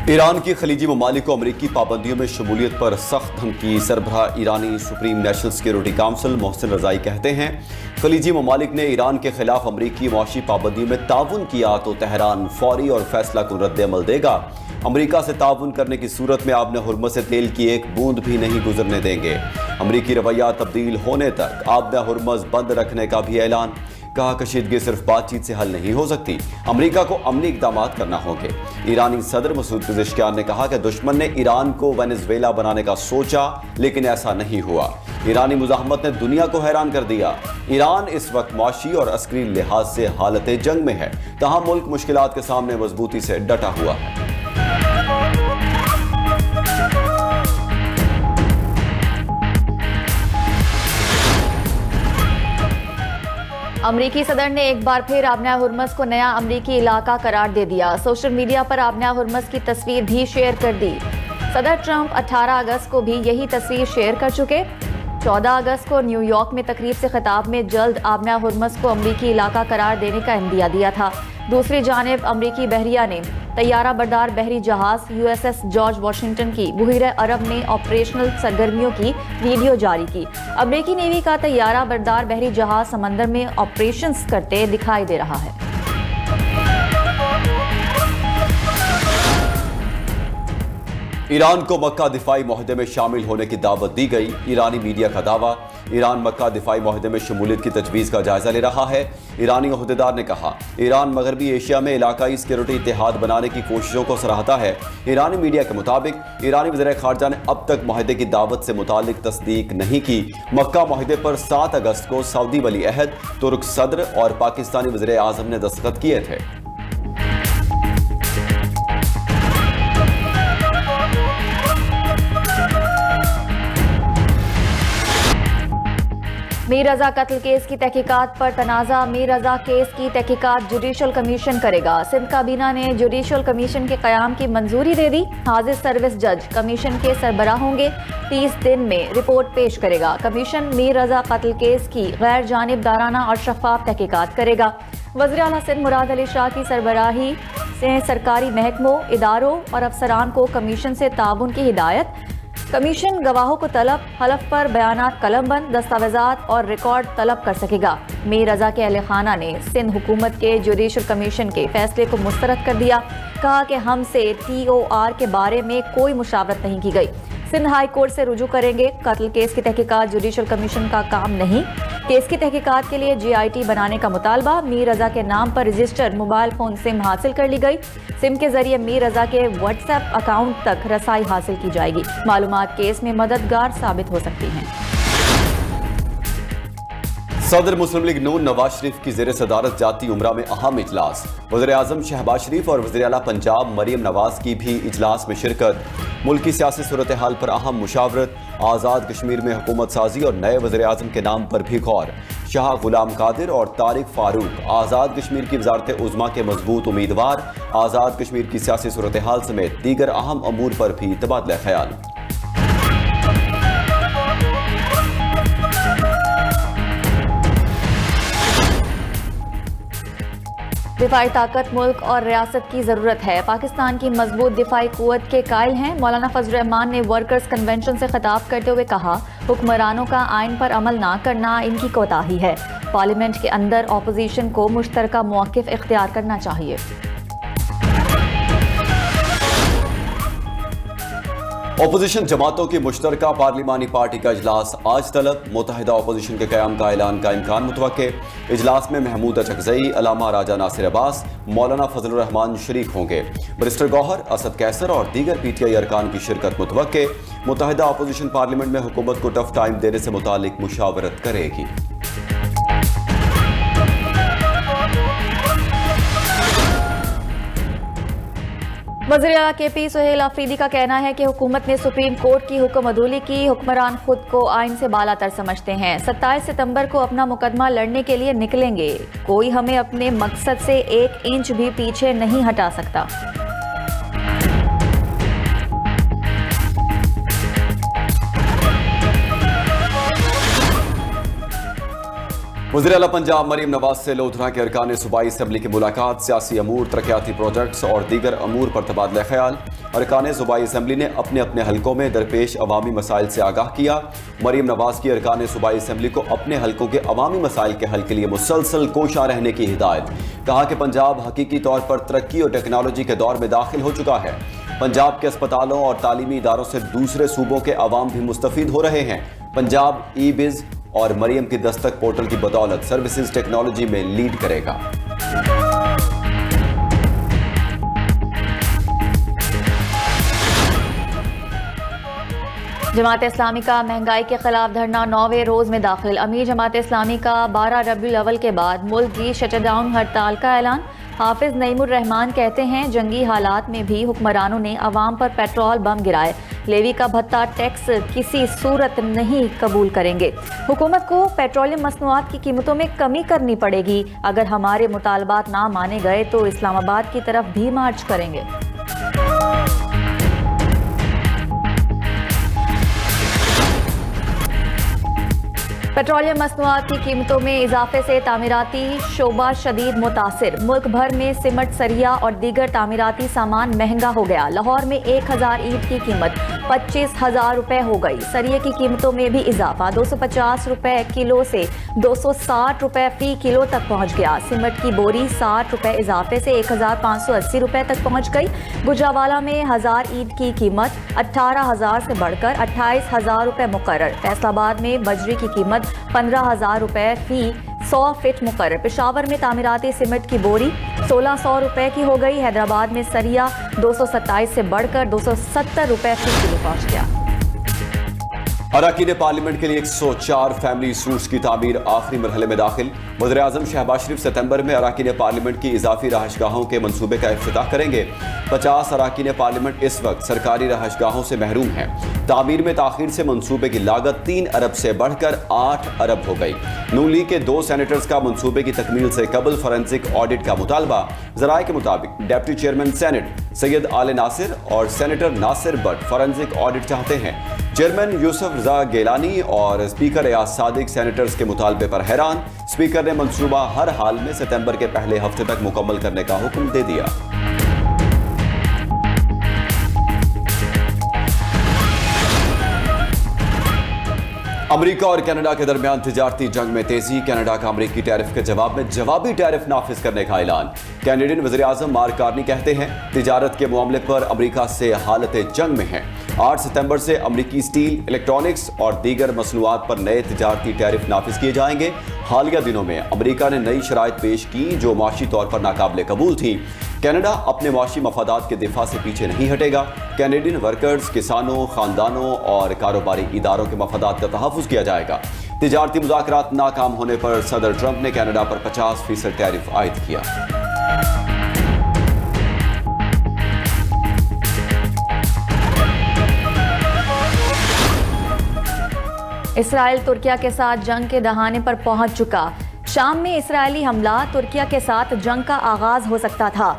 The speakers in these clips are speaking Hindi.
ईरान की खलीजी ममालिक को अमरीकी पाबंदियों में शमूलियत पर सख्त धमकी। सरबराह ईरानी supreme national security council Mohsen Rezaei कहते हैं, खलीजी ममालिक ने ईरान के खिलाफ अमरीकी मुआशी पाबंदियों में ताउन किया तो तेहरान फौरी और फैसला कुन रद्द-ए-अमल देगा। अमरीका से ताउन करने की सूरत में आबने हुर्मुज़ से तेल की एक बूंद भी नहीं गुजरने देंगे। अमरीकी रवैया तब्दील होने तक आबने हुर्मुज़ बंद रखने का भी ऐलान। कहा, कशीदगी सिर्फ बातचीत से हल नहीं हो सकती, अमरीका को अमली इक़दाम करना होंगे। ईरानी सदर मसूद पेज़ेश्कियान ने कहा कि दुश्मन ने ईरान को वेनेज़ुएला बनाने का सोचा, लेकिन ऐसा नहीं हुआ। ईरानी मुज़ाहमत ने दुनिया को हैरान कर दिया। ईरान इस वक्त मुआशी और अस्करी लिहाज से हालत जंग में है, तहां मुल्क मुश्किलात के सामने मजबूती से डटा हुआ है। अमरीकी सदर ने एक बार फिर आबना हुर्मुज़ को नया अमरीकी इलाका करार दे दिया। सोशल मीडिया पर आबना हुर्मुज़ की तस्वीर भी शेयर कर दी। सदर ट्रंप 18 अगस्त को भी यही तस्वीर शेयर कर चुके। 14 अगस्त को न्यूयॉर्क में तकरीब से खिताब में जल्द आबना हुर्मुज़ को अमरीकी इलाका करार देने का इंदिया दिया था। दूसरी जानिब अमरीकी बहरिया ने तैयारा बरदार बहरी जहाज USS जॉर्ज वाशिंगटन की बहरीन अरब में ऑपरेशनल सरगर्मियों की वीडियो जारी की। अमरीकी नेवी का तैयारा बरदार बहरी जहाज समंदर में ऑपरेशंस करते दिखाई दे रहा है। ईरान को मक्का दिफाई मुआहदे में शामिल होने की दावत दी गई। ईरानी मीडिया का दावा, ईरान मक्का दिफाई मुआहदे में शमूलियत की तजवीज़ का जायजा ले रहा है। ईरानी ओहदेदार ने कहा, ईरान मगरबी एशिया में इलाकाई सिक्योरिटी इत्तेहाद बनाने की कोशिशों को सराहता है। ईरानी मीडिया के मुताबिक ईरानी वज़ीर ख़ारजा ने अब तक मुआहदे की दावत से मुतालिक तस्दीक नहीं की। मक्का मुआहदे पर 7 अगस्त को सऊदी वली अहद, तुर्क सदर और पाकिस्तानी वज़ीर आज़म ने दस्तखत किए थे। मीर रजा कत्ल केस की तहकीकात पर तनाज़ा। मीर रजा केस की तहकीकात जुडिशल कमीशन करेगा। सिंध काबीना ने जुडिशल कमीशन के क़याम की मंजूरी दे दी। हाजिर सर्विस जज कमीशन के सरबराह होंगे। 30 दिन में रिपोर्ट पेश करेगा। कमीशन मीर रजा कत्ल केस की गैर जानिबदाराना और शफाफ तहकीकात करेगा। वज़ीर आला सिंध मुराद अली शाह की सरबराही से सरकारी महकमों, इदारों और अफसरान को कमीशन से ताउन की हिदायत। कमीशन गवाहों को तलब, हलफ पर बयानात कलमबंद, दस्तावेजात और रिकॉर्ड तलब कर सकेगा। मीर रजा के अहले खाना ने सिंध हुकूमत के जुडिशल कमीशन के फैसले को मुस्तरद कर दिया। कहा कि हमसे TOR के बारे में कोई मुशावरत नहीं की गई। सिंध हाई कोर्ट से रुजू करेंगे। कत्ल केस की तहकीकात जुडिशल कमीशन का काम नहीं। केस की तहकीकात के लिए GIT बनाने का मुतालबा। मीर रजा के नाम पर रजिस्टर्ड मोबाइल फोन सिम हासिल कर ली गई। सिम के जरिए मीर रजा के WhatsApp अकाउंट तक रसाई हासिल की जाएगी। मालूमात केस में मददगार साबित हो सकती हैं। सदर मुस्लिम लीग नून नवाज शरीफ की ज़ेर सदारत जाती उमरा में अहम इजलास। वज़ीर आज़म शहबाज शरीफ और वज़ीर आला पंजाब मरियम नवाज की भी इजलास में शिरकत। मुल्की सियासी सूरत हाल पर अहम मुशावरत। आज़ाद कश्मीर में हुकूमत साजी और नए वज़ीर आज़म के नाम पर भी गौर। शाह गुलाम कादिर और तारिक फारूक आज़ाद कश्मीर की वज़ारत उज़्मा के मजबूत उम्मीदवार। आज़ाद कश्मीर की सियासी सूरत हाल समेत दीगर अहम अमूर पर भी तबादला ख्याल। दिफाई ताकत मुल्क और रियासत की ज़रूरत है। पाकिस्तान की मजबूत दिफाई कुव्वत के कायल हैं। मौलाना फजल रहमान ने वर्कर्स कन्वेंशन से खिताब करते हुए कहा, हुक्मरानों का आइन पर अमल ना करना इनकी कोताही है। पार्लियामेंट के अंदर अपोजिशन को मुश्तरका मौक़िफ़ इख्तियार करना चाहिए। अपोजिशन जमातों की मुश्तरका पार्लिमानी पार्टी का इजलास आज तलब। मुत्तहिदा अपोजिशन के क़याम का ऐलान का इम्कान मुतवक्के। इजलास में महमूद अचकज़ई, अलामा राजा नासिर अब्बास, मौलाना फजल रहमान शरीक होंगे। बैरिस्टर गौहर, असद कैसर और दीगर PTI अरकान की शिरकत मुतवक्के। मुत्तहिदा अपोजिशन पार्लियामेंट में हुकूमत को टफ टाइम देने से मुतालिक मुशावरत करेगी। वज़ीर आला KP सुहेल आफरीदी का कहना है कि हुकूमत ने सुप्रीम कोर्ट की हुक्म अदूली की। हुक्मरान खुद को आइन से बालातर समझते हैं। 27 सितंबर को अपना मुकदमा लड़ने के लिए निकलेंगे। कोई हमें अपने मकसद से 1 इंच भी पीछे नहीं हटा सकता। वज़ीर आला पंजाब मरीम नवाज से लोधरा के अरकान सूबाई असम्बली की मुलाकात, सियासी अमूर, तरक्याती प्रोजेक्ट्स और दीगर अमूर पर तबादला ख्याल। अरकान सूबाई असम्बली ने अपने अपने हलकों में दरपेश अवामी मसाइल से आगाह किया। मरीम नवाज की अरकान सूबाई असम्बली को अपने हलकों के अवामी मसाइल के हल के लिए मुसलसल कोशा रहने की हिदायत। कहा कि पंजाब हकीकी तौर पर तरक्की और टेक्नोलॉजी के दौर में दाखिल हो चुका है। पंजाब के अस्पतालों और तालीमी इदारों से दूसरे सूबों के अवाम भी मुस्तफीद हो रहे हैं। पंजाब ई-बिज़ और मरियम की दस्तक पोर्टल की बदौलत सर्विसेज टेक्नोलॉजी में लीड करेगा। जमात इस्लामी का महंगाई के खिलाफ धरना 9वें रोज में दाखिल। अमीर जमात इस्लामी का 12 रबीउल अव्वल के बाद मुल्क की शटडाउन हड़ताल का ऐलान। हाफिज नईमुर रहमान कहते हैं जंगी हालात में भी हुक्मरानों ने अवाम पर पेट्रोल बम गिराए। लेवी का भत्ता टैक्स किसी सूरत नहीं कबूल करेंगे। हुकूमत को पेट्रोलियम मसनूआत की कीमतों में कमी करनी पड़ेगी। अगर हमारे मुतालबात ना माने गए तो इस्लामाबाद की तरफ भी मार्च करेंगे। पेट्रोलियम मसनूआत की कीमतों में इजाफे से तामीराती शोबा शदीद मुतासिर। मुल्क भर में सीमेंट, सरिया और दीगर तामीराती सामान महंगा हो गया। लाहौर में 1000 ईंट की कीमत 25,000 रुपए हो गई। सरिये की कीमतों में भी इजाफा 250 रुपए किलो से 260 रुपए फी किलो तक पहुंच गया। सीमेंट की बोरी 60 रुपए इजाफे से 1580 रुपए तक पहुंच गई। गुजरावाला में 1000 ईंट की कीमत 18,000 से बढ़कर 28,000 रुपए मुकर्रर। फैसलाबाद में बजरी की कीमत 15,000 रुपए फी 100 फिट मुकर्रर। पेशावर में तामीराती सीमेंट की बोरी 1600 रुपए की हो गई। हैदराबाद में सरिया 227 से बढ़कर 270 रुपए फी किलो पहुंच गया। अरकान पार्लियामेंट के लिए 104 फैमिली सूट्स की तामीर आखिरी मरहले में दाखिल। वज़ीर-ए-आज़म शहबाज शरीफ सितंबर में अरकान पार्लियामेंट की इजाफी रहायशगाहों के मंसूबे का इफ्तिताह करेंगे। 50 अरकान पार्लियामेंट इस वक्त सरकारी रहायशगाहों से महरूम हैं। तामीर में ताखीर से मंसूबे की लागत 3 अरब से बढ़कर 8 अरब हो गई। नून लीग के 2 सेनेटर्स का मंसूबे की तकमील से कबल फॉरेंसिक ऑडिट का मुतालबा। ज़राए के मुताबिक deputy chairman senate Syed Aale Nasir और senator Nasir Butt forensic audit चाहते हैं। चेयरमैन यूसुफ रजा गेलानी और स्पीकर एयाज सादिक सेनेटर्स के मुतालबे पर हैरान। स्पीकर ने मंसूबा हर हाल में सितंबर के पहले हफ्ते तक मुकम्मल करने का हुक्म दे दिया। अमेरिका और कनाडा के दरमियान तिजारती जंग में तेजी। कनाडा का अमेरिकी टैरिफ के जवाब में जवाबी टैरिफ नाफिज करने का ऐलान। कैनेडियन वज़ीर-ए-आज़म मार्क कार्नी कहते हैं तिजारत के मामले पर अमेरिका से हालत जंग में है। 8 सितंबर से अमेरिकी स्टील, इलेक्ट्रॉनिक्स और दीगर मसनूआत पर नए तिजारती टैरिफ नाफिज किए जाएंगे। हालिया दिनों में अमेरिका ने नई शराइत पेश की जो माशी तौर पर नाकाबिले कबूल थी। कनाडा अपने माशी मफादात के दिफा से पीछे नहीं हटेगा। कैनेडियन वर्कर्स, किसानों, खानदानों और कारोबारी इदारों के मफादात का तहफ़्फ़ुज़ किया जाएगा। तिजारती मुज़ाकरात नाकाम होने पर सदर ट्रंप ने कनाडा पर 50% टैरिफ आयद किया। इसराइल तुर्किया के साथ जंग के दहाने पर पहुंच चुका। शाम में इसराइली हमला तुर्किया के साथ जंग का आगाज हो सकता था।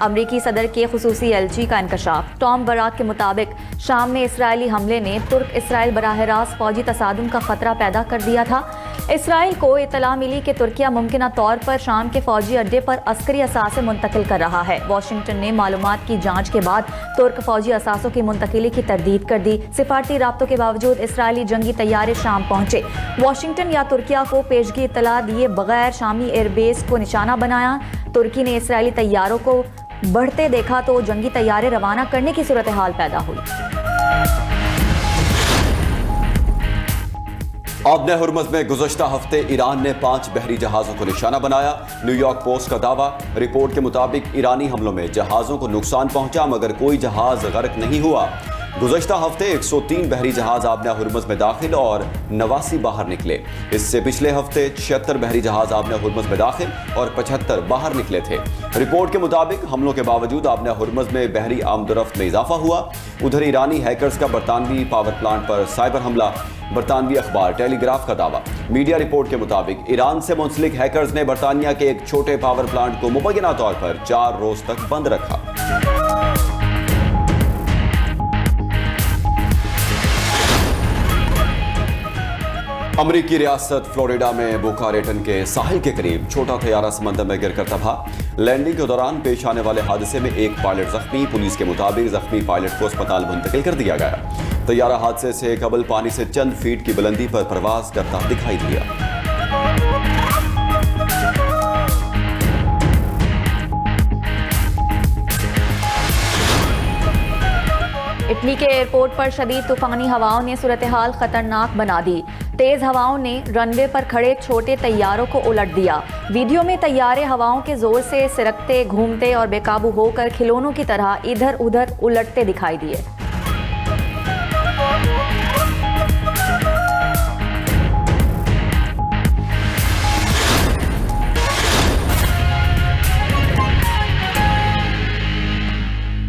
अमरीकी सदर के खुसूसी एलची का इंकशाफ। टॉम बराक के मुताबिक शाम में इसराइली हमले ने तुर्क इसराइल बराह रास्त फौजी तसादुम का खतरा पैदा कर दिया था। इसराइल को इतला मिली कि तुर्किया मुमकिन तौर पर शाम के फौजी अड्डे पर अस्करी असासे मुंतकिल कर रहा है। वाशिंगटन ने मालूमात की जांच के बाद तुर्क फौजी असासों की मुंतकिली की तरदीद कर दी। सिफारती राब्तों के बावजूद इसराइली जंगी तैयारे शाम पहुंचे। वाशिंगटन या तुर्किया को पेशगी इतला दिए बगैर शामी एयरबेस को निशाना बनाया। तुर्की ने इसराइली तैयारों को बढ़ते देखा तो जंगी तैयारे रवाना करने की सूरत हाल पैदा हुई। आबने हुर्मुज़ में गुज़श्ता हफ्ते ईरान ने 5 बहरी जहाज़ों को निशाना बनाया। न्यूयॉर्क पोस्ट का दावा। रिपोर्ट के मुताबिक ईरानी हमलों में जहाज़ों को नुकसान पहुंचा मगर कोई जहाज़ गर्क नहीं हुआ। गुज़श्ता हफ्ते 103 बहरी जहाज़ आबने हुर्मुज़ में दाखिल और 89 बाहर निकले। इससे पिछले हफ्ते 76 बहरी जहाज़ आबने हुर्मुज़ में दाखिल और 75 बाहर निकले थे। रिपोर्ट के मुताबिक हमलों के बावजूद आबने हुर्मुज़ में बहरी आमदोरफ्त में इजाफा हुआ। उधर ईरानी हैकर्स का बरतानवी पावर प्लांट पर साइबर हमला। बरतानवी अखबार टेलीग्राफ का दावा। मीडिया रिपोर्ट के मुताबिक ईरान से मुंसलिक हैकर्स ने बरतानिया के एक छोटे पावर प्लांट को मुबैना तौर पर 4 रोज तक बंद रखा। अमरीकी रियासत फ्लोरिडा में बोका रेटन के साहिल के करीब छोटा तैयारा समंदर में गिरकर तबाह। लैंडिंग के दौरान पेश आने वाले हादसे में एक पायलट जख्मी। पुलिस के मुताबिक जख्मी पायलट को अस्पताल मुंतकिल कर दिया गया। तैयारा हादसे से कबल पानी से चंद फीट की बुलंदी पर परवाज करता दिखाई दिया। इटली के एयरपोर्ट पर शदीद तूफानी हवाओं ने सूरत हाल खतरनाक बना दी। तेज हवाओं ने रनवे पर खड़े छोटे तैयारों को उलट दिया। वीडियो में तैयारे हवाओं के जोर से सिरकते, घूमते और बेकाबू होकर खिलौनों की तरह इधर उधर उलटते दिखाई दिए।